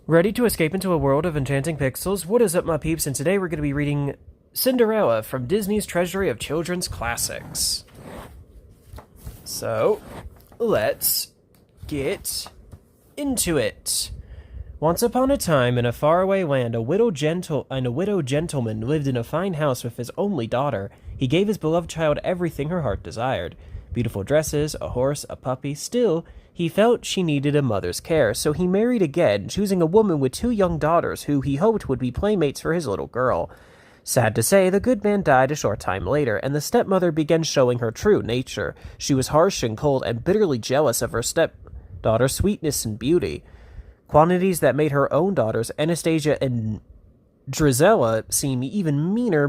Ready to escape into a world of enchanting pixels? What is up, my peeps? And today we're going to be reading Cinderella from Disney's Treasury of Children's Classics. So, let's get into it. Once upon a time, in a faraway land, a widowed gentleman lived in a fine house with his only daughter. He gave his beloved child everything her heart desired. Beautiful dresses, a horse, a puppy. Still, he felt she needed a mother's care, so he married again, choosing a woman with 2 young daughters who he hoped would be playmates for his little girl. Sad to say, the good man died a short time later, and the stepmother began showing her true nature. She was harsh and cold and bitterly jealous of her stepdaughter's sweetness and beauty, qualities that made her own daughters, Anastasia and Drizella, seem even meaner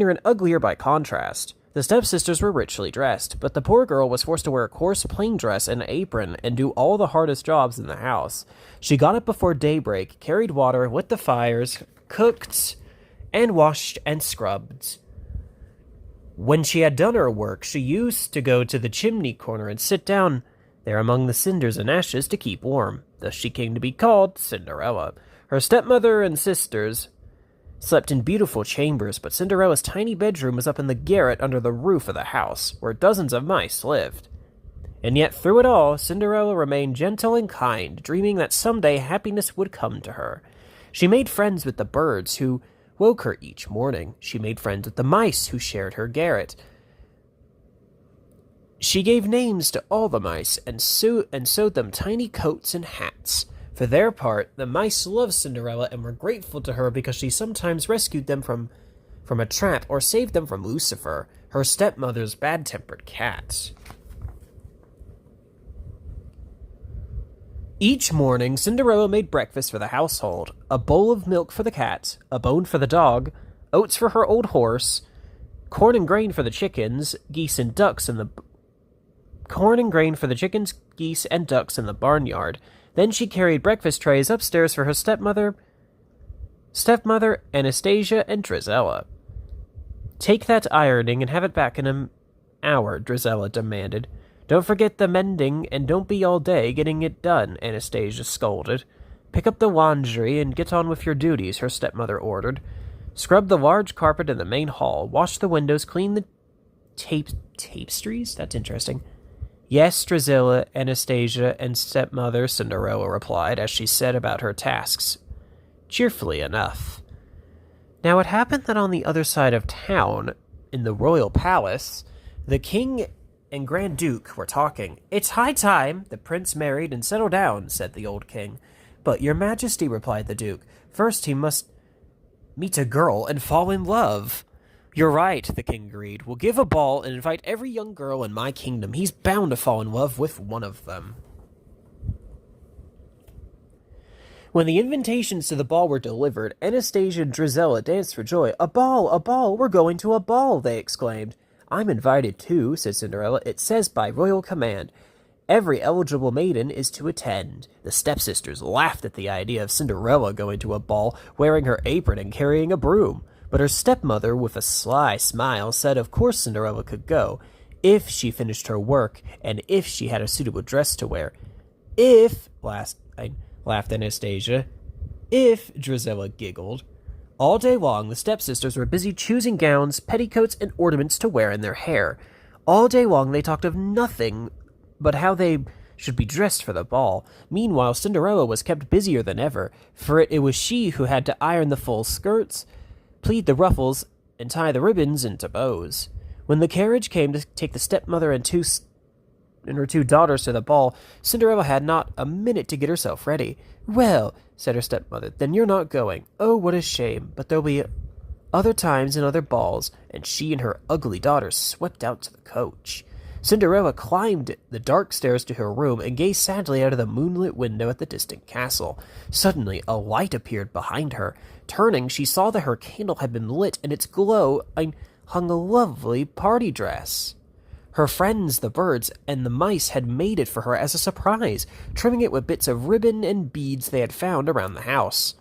and uglier by contrast. The stepsisters were richly dressed, but the poor girl was forced to wear a coarse plain dress and apron and do all the hardest jobs in the house. She got up before daybreak, carried water, lit the fires, cooked, and washed and scrubbed. When she had done her work, she used to go to the chimney corner and sit down there among the cinders and ashes to keep warm. Thus she came to be called Cinderella. Her stepmother and sisters slept in beautiful chambers, but Cinderella's tiny bedroom was up in the garret under the roof of the house, where dozens of mice lived. And yet, through it all, Cinderella remained gentle and kind, dreaming that someday happiness would come to her. She made friends with the birds who woke her each morning. She made friends with the mice who shared her garret. She gave names to all the mice and sewed them tiny coats and hats. For their part, the mice loved Cinderella and were grateful to her because she sometimes rescued them from a trap or saved them from Lucifer, her stepmother's bad-tempered cat. Each morning, Cinderella made breakfast for the household: a bowl of milk for the cat, a bone for the dog, oats for her old horse, corn and grain for the chickens, geese and ducks in the barnyard. Then she carried breakfast trays upstairs for her stepmother, Anastasia, and Drizella. "Take that ironing and have it back in an hour," Drizella demanded. "Don't forget the mending, and don't be all day getting it done," Anastasia scolded. "Pick up the laundry and get on with your duties," her stepmother ordered. "Scrub the large carpet in the main hall, wash the windows, clean the tapestries?" That's interesting. "Yes, Drizella, Anastasia, and stepmother," Cinderella replied, as she set about her tasks, cheerfully enough. Now it happened that on the other side of town, in the royal palace, the king and Grand Duke were talking. "It's high time the prince married and settled down," said the old king. "But, your majesty," replied the duke, "first he must meet a girl and fall in love." "You're right," the king agreed. "We'll give a ball and invite every young girl in my kingdom. He's bound to fall in love with one of them." When the invitations to the ball were delivered, Anastasia and Drizella danced for joy. "A ball! A ball! We're going to a ball!" they exclaimed. "I'm invited too," said Cinderella. "It says by royal command, every eligible maiden is to attend." The stepsisters laughed at the idea of Cinderella going to a ball, wearing her apron and carrying a broom. But her stepmother, with a sly smile, said of course Cinderella could go, if she finished her work, and if she had a suitable dress to wear. Laughed Anastasia. "If," Drizella giggled. All day long, the stepsisters were busy choosing gowns, petticoats, and ornaments to wear in their hair. All day long they talked of nothing but how they should be dressed for the ball. Meanwhile, Cinderella was kept busier than ever, for it was she who had to iron the full skirts, pleat the ruffles, and tie the ribbons into bows. When the carriage came to take the stepmother and her 2 daughters to the ball, Cinderella had not a minute to get herself ready. "Well," said her stepmother, "then you're not going. Oh, what a shame, but there'll be other times and other balls," and she and her ugly daughters swept out to the coach. Cinderella climbed the dark stairs to her room and gazed sadly out of the moonlit window at the distant castle. Suddenly, a light appeared behind her. Turning, she saw that her candle had been lit, and its glow hung a lovely party dress. Her friends, the birds, and the mice had made it for her as a surprise, trimming it with bits of ribbon and beads they had found around the house.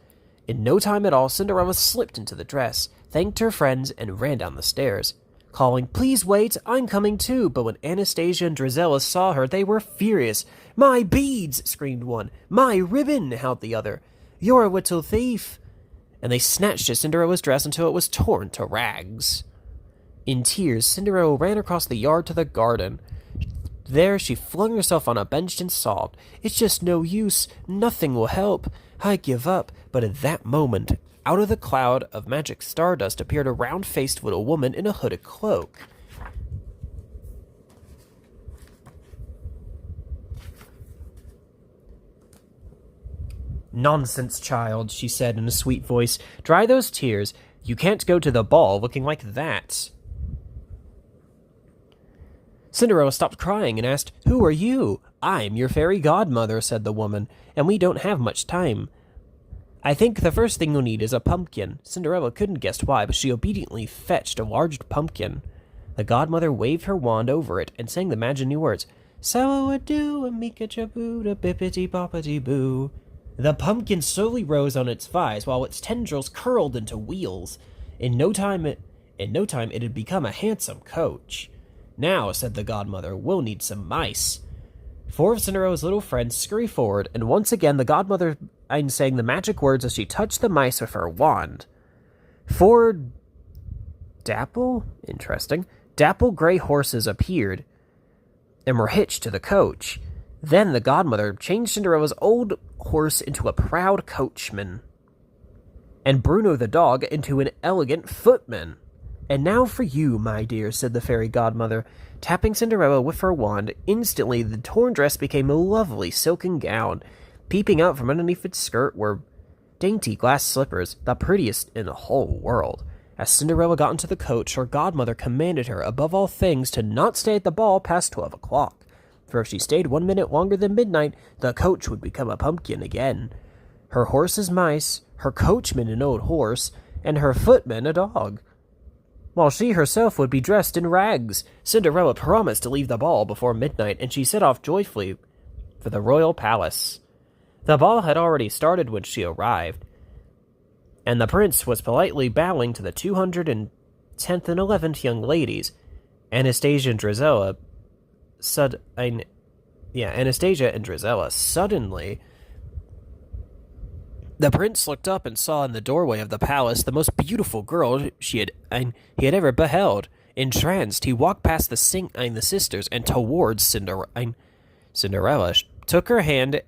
In no time at all, Cinderella slipped into the dress, thanked her friends, and ran down the stairs. calling, "Please wait, I'm coming too." But when Anastasia and Drizella saw her, they were furious. "My beads!" screamed one. "My ribbon!" howled the other. "You're a little thief!" And they snatched at Cinderella's dress until it was torn to rags. In tears, Cinderella ran across the yard to the garden. There she flung herself on a bench and sobbed. "It's just no use. Nothing will help. I give up." But at that moment, out of the cloud of magic stardust appeared a round-faced little woman in a hooded cloak. "Nonsense, child," she said in a sweet voice. "Dry those tears. You can't go to the ball looking like that." Cinderella stopped crying and asked, "Who are you?" "I'm your fairy godmother," said the woman, "and we don't have much time. I think the first thing you'll need is a pumpkin." Cinderella couldn't guess why, but she obediently fetched a large pumpkin. The godmother waved her wand over it and sang the magic words, "Sow-a-doo, a-meeka-cha-boo, da-bippity-boppity-boo." The pumpkin slowly rose on its thighs while its tendrils curled into wheels. In no time it had become a handsome coach. "Now," said the godmother, "we'll need some mice." Four of Cinderella's little friends scurried forward, and once again the godmother sang the magic words as she touched the mice with her wand. Four dapple gray horses appeared and were hitched to the coach. Then the godmother changed Cinderella's old horse into a proud coachman, and Bruno the dog into an elegant footman. "And now for you, my dear," said the fairy godmother, tapping Cinderella with her wand. Instantly, the torn dress became a lovely silken gown. Peeping out from underneath its skirt were dainty glass slippers, the prettiest in the whole world. As Cinderella got into the coach, her godmother commanded her, above all things, to not stay at the ball past 12 o'clock. For if she stayed 1 minute longer than midnight, the coach would become a pumpkin again. Her horses mice, her coachman an old horse, and her footman a dog, while she herself would be dressed in rags. Cinderella promised to leave the ball before midnight, and she set off joyfully for the royal palace. The ball had already started when she arrived, and the prince was politely bowing to the 210th and 11th young ladies. Anastasia and Drizella suddenly. The prince looked up and saw in the doorway of the palace the most beautiful girl he had ever beheld. Entranced, he walked past the sisters and towards Cinderella, took her hand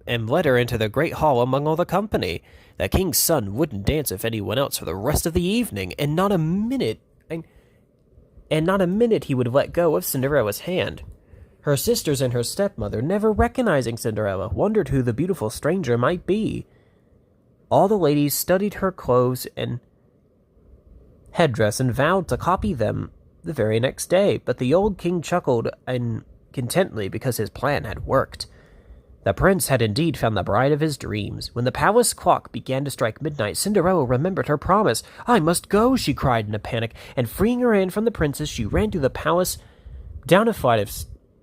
and led her into the great hall among all the company. The king's son wouldn't dance with anyone else for the rest of the evening, and not a minute he would let go of Cinderella's hand. Her sisters and her stepmother, never recognizing Cinderella, wondered who the beautiful stranger might be. All the ladies studied her clothes and headdress and vowed to copy them the very next day, but the old king chuckled contentedly because his plan had worked. The prince had indeed found the bride of his dreams. When the palace clock began to strike midnight, Cinderella remembered her promise. "I must go," she cried in a panic, and freeing her hand from the princess, she ran through the palace, down a flight of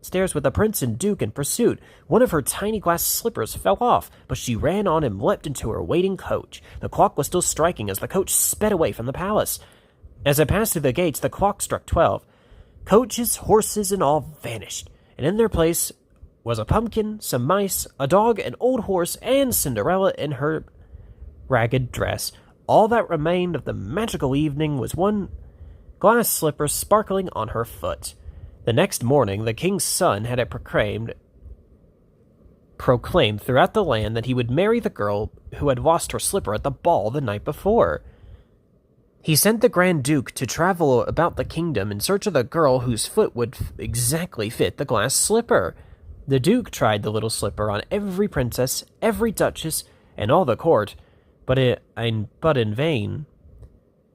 stairs with the prince and duke in pursuit. One of her tiny glass slippers fell off, but she ran on and leapt into her waiting coach. The clock was still striking as the coach sped away from the palace. As it passed through the gates, the clock struck 12. Coaches, horses, and all vanished, and in their place was a pumpkin, some mice, a dog, an old horse, and Cinderella in her ragged dress. All that remained of the magical evening was one glass slipper sparkling on her foot. The next morning, the king's son had it proclaimed throughout the land that he would marry the girl who had lost her slipper at the ball the night before. He sent the Grand Duke to travel about the kingdom in search of the girl whose foot would exactly fit the glass slipper. The Duke tried the little slipper on every princess, every duchess, and all the court, but in vain.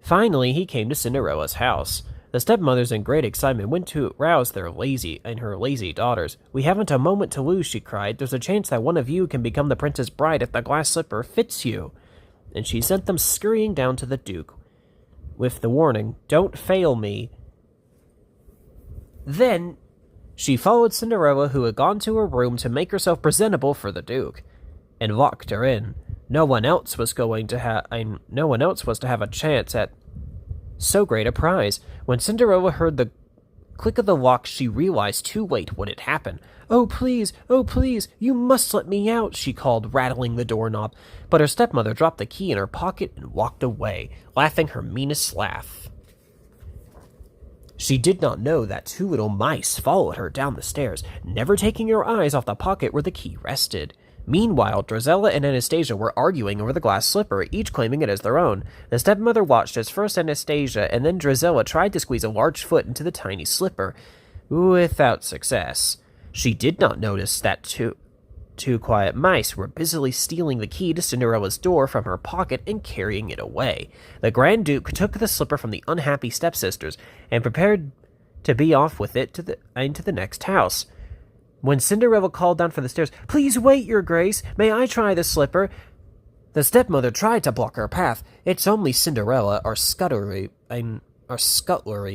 Finally, he came to Cinderella's house. The stepmothers in great excitement went to rouse her lazy daughters. "We haven't a moment to lose," she cried. "There's a chance that one of you can become the prince's bride if the glass slipper fits you." And she sent them scurrying down to the Duke with the warning, "Don't fail me." Then she followed Cinderella, who had gone to her room to make herself presentable for the Duke, and locked her in. No one else was to have a chance at So great a prize. When Cinderella heard the click of the lock, she realized too late what had happened. Oh, please, you must let me out, she called, rattling the doorknob. But her stepmother dropped the key in her pocket and walked away, laughing her meanest laugh. She did not know that two little mice followed her down the stairs, never taking their eyes off the pocket where the key rested. Meanwhile, Drizella and Anastasia were arguing over the glass slipper, each claiming it as their own. The stepmother watched as first Anastasia and then Drizella tried to squeeze a large foot into the tiny slipper, without success. She did not notice that two quiet mice were busily stealing the key to Cinderella's door from her pocket and carrying it away. The Grand Duke took the slipper from the unhappy stepsisters and prepared to be off with it into the next house. When Cinderella called down from the stairs, "Please wait, your grace, may I try the slipper?" the stepmother tried to block her path. "It's only Cinderella, our scullery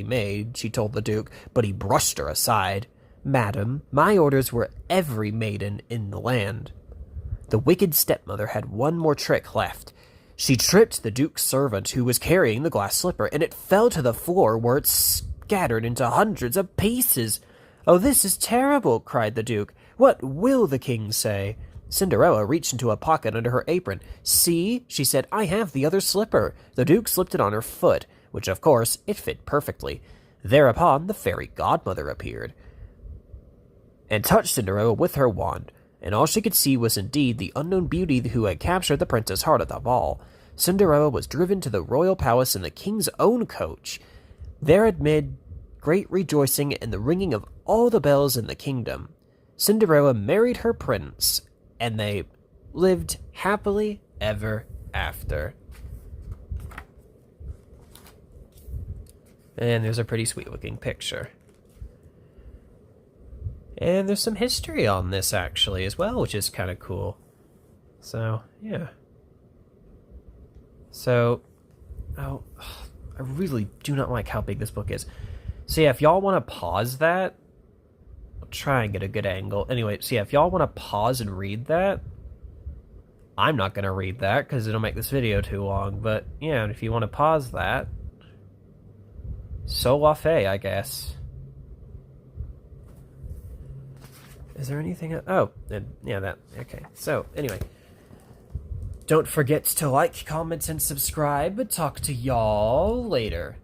maid," she told the Duke, but he brushed her aside. "Madam, my orders were every maiden in the land." The wicked stepmother had one more trick left. She tripped the Duke's servant who was carrying the glass slipper, and it fell to the floor where it scattered into hundreds of pieces. "Oh, this is terrible," cried the Duke. "What will the king say?" Cinderella reached into a pocket under her apron. "See," she said, "I have the other slipper." The Duke slipped it on her foot, which, of course, it fit perfectly. Thereupon, the fairy godmother appeared and touched Cinderella with her wand, and all she could see was indeed the unknown beauty who had captured the prince's heart at the ball. Cinderella was driven to the royal palace in the king's own coach. There, amid great rejoicing and the ringing of all the bells in the kingdom, Cinderella married her prince, and they lived happily ever after. And there's a pretty sweet-looking picture. And there's some history on this, actually, as well, which is kind of cool. So, yeah. So, I really do not like how big this book is. So, yeah, if y'all want to pause that, I'll try and get a good angle. Anyway, so yeah, if y'all want to pause and read that, I'm not going to read that because it'll make this video too long. But, yeah, if you want to pause that, so la fe, I guess. Is there anything? Oh, yeah, that. Okay. So, anyway. Don't forget to like, comment, and subscribe. Talk to y'all later.